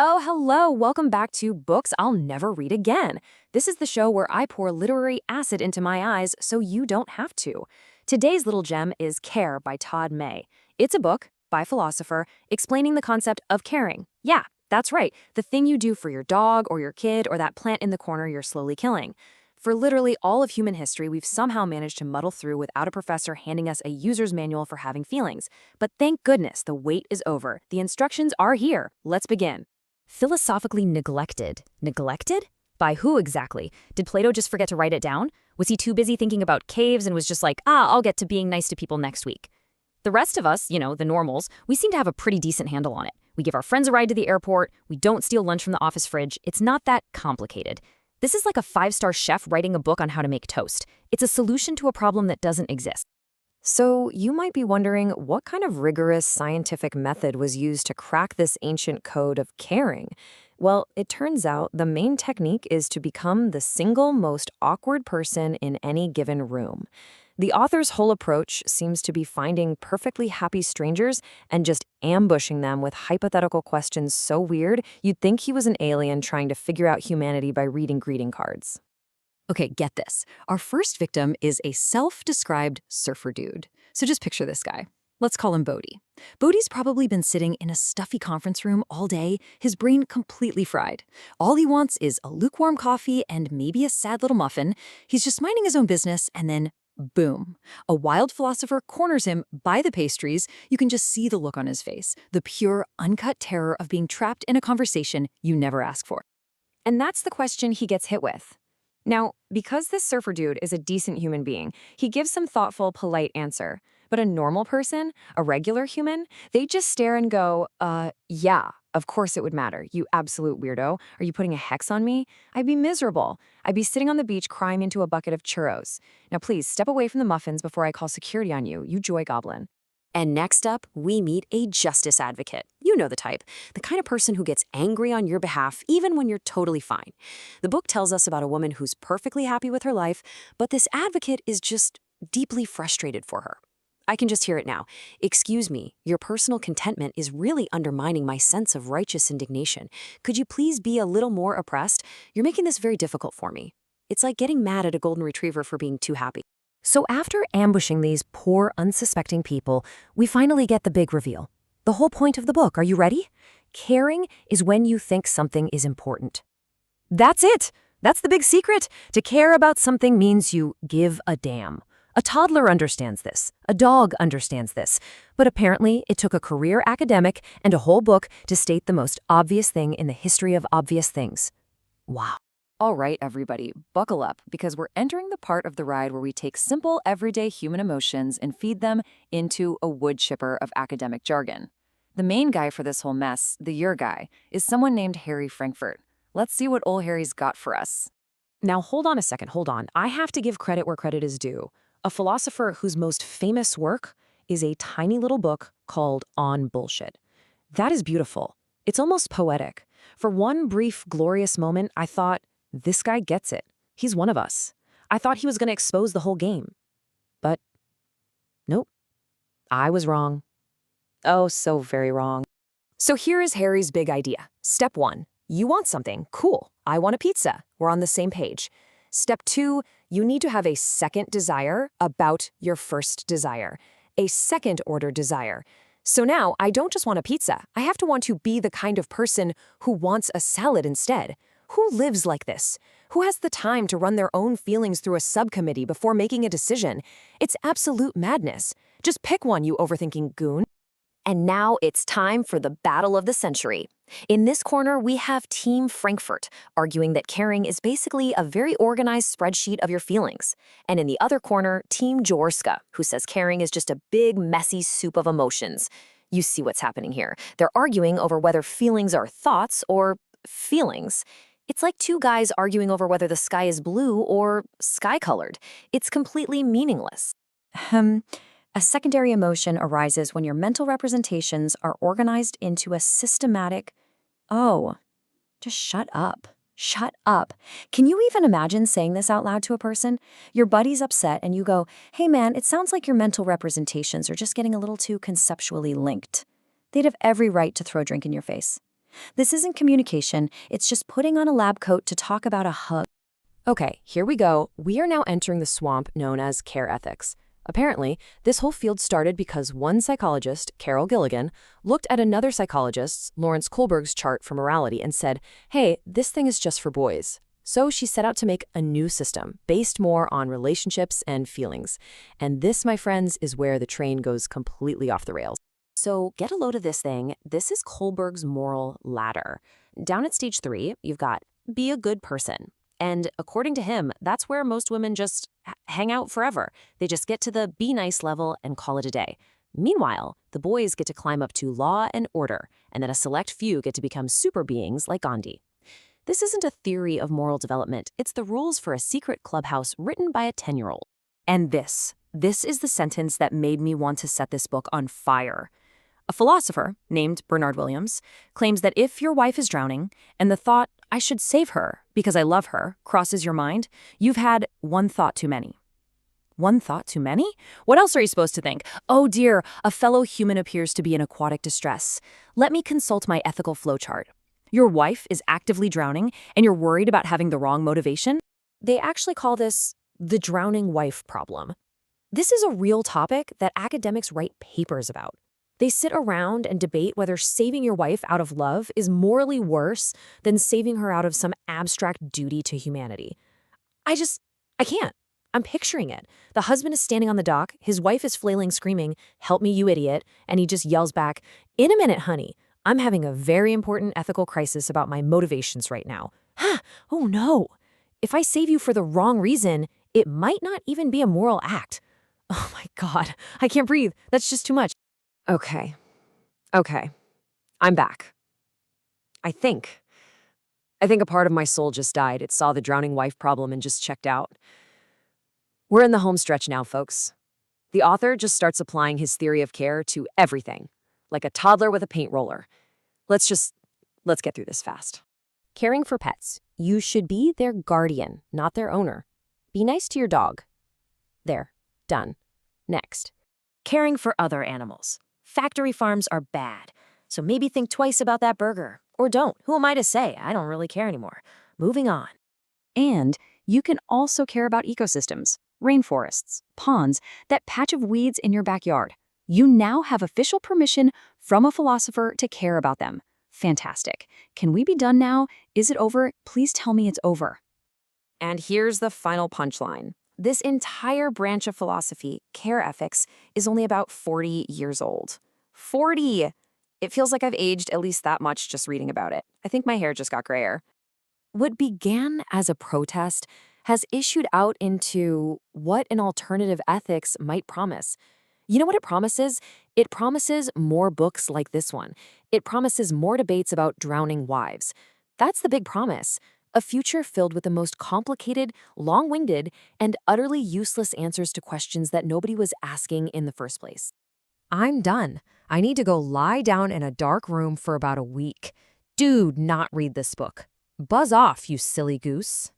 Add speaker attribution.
Speaker 1: Oh, hello. Welcome back to Books I'll Never Read Again. This is the show where I pour literary acid into my eyes so you don't have to. Today's little gem is Care by Todd May. It's a book by a philosopher explaining the concept of caring. Yeah, that's right. The thing you do for your dog or your kid or that plant in the corner you're slowly killing. For literally all of human history, we've somehow managed to muddle through without a professor handing us a user's manual for having feelings. But thank goodness the wait is over. The instructions are here. Let's begin. Philosophically neglected. Neglected? By who exactly? Did Plato just forget to write it down? Was he too busy thinking about caves and was just like, I'll get to being nice to people next week? The rest of us, the normals, we seem to have a pretty decent handle on it. We give our friends a ride to the airport. We don't steal lunch from the office fridge. It's not that complicated. This is like a 5-star chef writing a book on how to make toast. It's a solution to a problem that doesn't exist. So you might be wondering what kind of rigorous scientific method was used to crack this ancient code of caring. Well, it turns out the main technique is to become the single most awkward person in any given room. The author's whole approach seems to be finding perfectly happy strangers and just ambushing them with hypothetical questions so weird you'd think he was an alien trying to figure out humanity by reading greeting cards. Okay, get this. Our first victim is a self-described surfer dude. So just picture this guy. Let's call him Bodhi. Bodhi's probably been sitting in a stuffy conference room all day, his brain completely fried. All he wants is a lukewarm coffee and maybe a sad little muffin. He's just minding his own business, and then boom. A wild philosopher corners him by the pastries. You can just see the look on his face, the pure, uncut terror of being trapped in a conversation you never ask for. And that's the question he gets hit with. Now, because this surfer dude is a decent human being, he gives some thoughtful, polite answer. But a normal person, a regular human, they just stare and go, yeah, of course it would matter, you absolute weirdo. Are you putting a hex on me? I'd be miserable. I'd be sitting on the beach crying into a bucket of churros. Now please, step away from the muffins before I call security on you, you joy goblin. And next up, we meet a justice advocate. You know the type, the kind of person who gets angry on your behalf even when you're totally fine. The book tells us about a woman who's perfectly happy with her life, but this advocate is just deeply frustrated for her. I can just hear it now. Excuse me, your personal contentment is really undermining my sense of righteous indignation. Could you please be a little more oppressed? You're making this very difficult for me. It's like getting mad at a golden retriever for being too happy. So after ambushing these poor, unsuspecting people, we finally get the big reveal. The whole point of the book, are you ready? Caring is when you think something is important. That's it! That's the big secret! To care about something means you give a damn. A toddler understands this. A dog understands this. But apparently, it took a career academic and a whole book to state the most obvious thing in the history of obvious things. Wow. All right, everybody, buckle up, because we're entering the part of the ride where we take simple, everyday human emotions and feed them into a wood chipper of academic jargon. The main guy for this whole mess, the your guy, is someone named Harry Frankfurt. Let's see what old Harry's got for us. Now, hold on a second, hold on. I have to give credit where credit is due. A philosopher whose most famous work is a tiny little book called On Bullshit. That is beautiful. It's almost poetic. For one brief, glorious moment, I thought, this guy gets it. He's one of us. I thought he was going to expose the whole game. But nope. I was wrong. Oh, so very wrong. So here is Harry's big idea. Step 1. You want something. Cool. I want a pizza. We're on the same page. Step 2. You need to have a second desire about your first desire. A second-order desire. So now, I don't just want a pizza. I have to want to be the kind of person who wants a salad instead. Who lives like this? Who has the time to run their own feelings through a subcommittee before making a decision? It's absolute madness. Just pick one, you overthinking goon. And now it's time for the battle of the century. In this corner, we have Team Frankfurt, arguing that caring is basically a very organized spreadsheet of your feelings. And in the other corner, Team Jaworska, who says caring is just a big, messy soup of emotions. You see what's happening here. They're arguing over whether feelings are thoughts or feelings. It's like two guys arguing over whether the sky is blue or sky-colored. It's completely meaningless. A secondary emotion arises when your mental representations are organized into a systematic... Oh, just shut up. Shut up. Can you even imagine saying this out loud to a person? Your buddy's upset and you go, hey man, it sounds like your mental representations are just getting a little too conceptually linked. They'd have every right to throw a drink in your face.
Speaker 2: This isn't communication, it's just putting on a lab coat to talk about a hug.
Speaker 1: Okay, here we go. We are now entering the swamp known as care ethics. Apparently, this whole field started because one psychologist, Carol Gilligan, looked at another psychologist's, Lawrence Kohlberg's chart for morality and said, hey, this thing is just for boys. So she set out to make a new system based more on relationships and feelings. And this, my friends, is where the train goes completely off the rails. So get a load of this thing. This is Kohlberg's moral ladder. Down at stage 3, you've got be a good person. And according to him, that's where most women just hang out forever. They just get to the be nice level and call it a day. Meanwhile, the boys get to climb up to law and order, and then a select few get to become super beings like Gandhi. This isn't a theory of moral development. It's the rules for a secret clubhouse written by a 10-year-old. And this is the sentence that made me want to set this book on fire. A philosopher named Bernard Williams claims that if your wife is drowning and the thought, I should save her because I love her, crosses your mind, you've had one thought too many. One thought too many? What else are you supposed to think? Oh dear, a fellow human appears to be in aquatic distress. Let me consult my ethical flowchart. Your wife is actively drowning and you're worried about having the wrong motivation? They actually call this the drowning wife problem. This is a real topic that academics write papers about. They sit around and debate whether saving your wife out of love is morally worse than saving her out of some abstract duty to humanity. I can't. I'm picturing it. The husband is standing on the dock, his wife is flailing, screaming, help me, you idiot, and he just yells back, in a minute, honey, I'm having a very important ethical crisis about my motivations right now. Oh no. If I save you for the wrong reason, it might not even be a moral act. Oh my God, I can't breathe. That's just too much. Okay. I'm back. I think a part of my soul just died. It saw the drowning wife problem and just checked out. We're in the home stretch now, folks. The author just starts applying his theory of care to everything, like a toddler with a paint roller. Let's get through this fast. Caring for pets. You should be their guardian, not their owner. Be nice to your dog. There. Done. Next. Caring for other animals. Factory farms are bad, so maybe think twice about that burger. Or don't. Who am I to say? I don't really care anymore. Moving on. And you can also care about ecosystems, rainforests, ponds, that patch of weeds in your backyard. You now have official permission from a philosopher to care about them. Fantastic. Can we be done now? Is it over? Please tell me it's over. And here's the final punchline. This entire branch of philosophy, care ethics, is only about 40 years old. 40! It feels like I've aged at least that much just reading about it. I think my hair just got grayer. What began as a protest has issued out into what an alternative ethics might promise. You know what it promises? It promises more books like this one. It promises more debates about drowning wives. That's the big promise. A future filled with the most complicated, long-winded, and utterly useless answers to questions that nobody was asking in the first place. I'm done. I need to go lie down in a dark room for about a week. Do not read this book. Buzz off, you silly goose.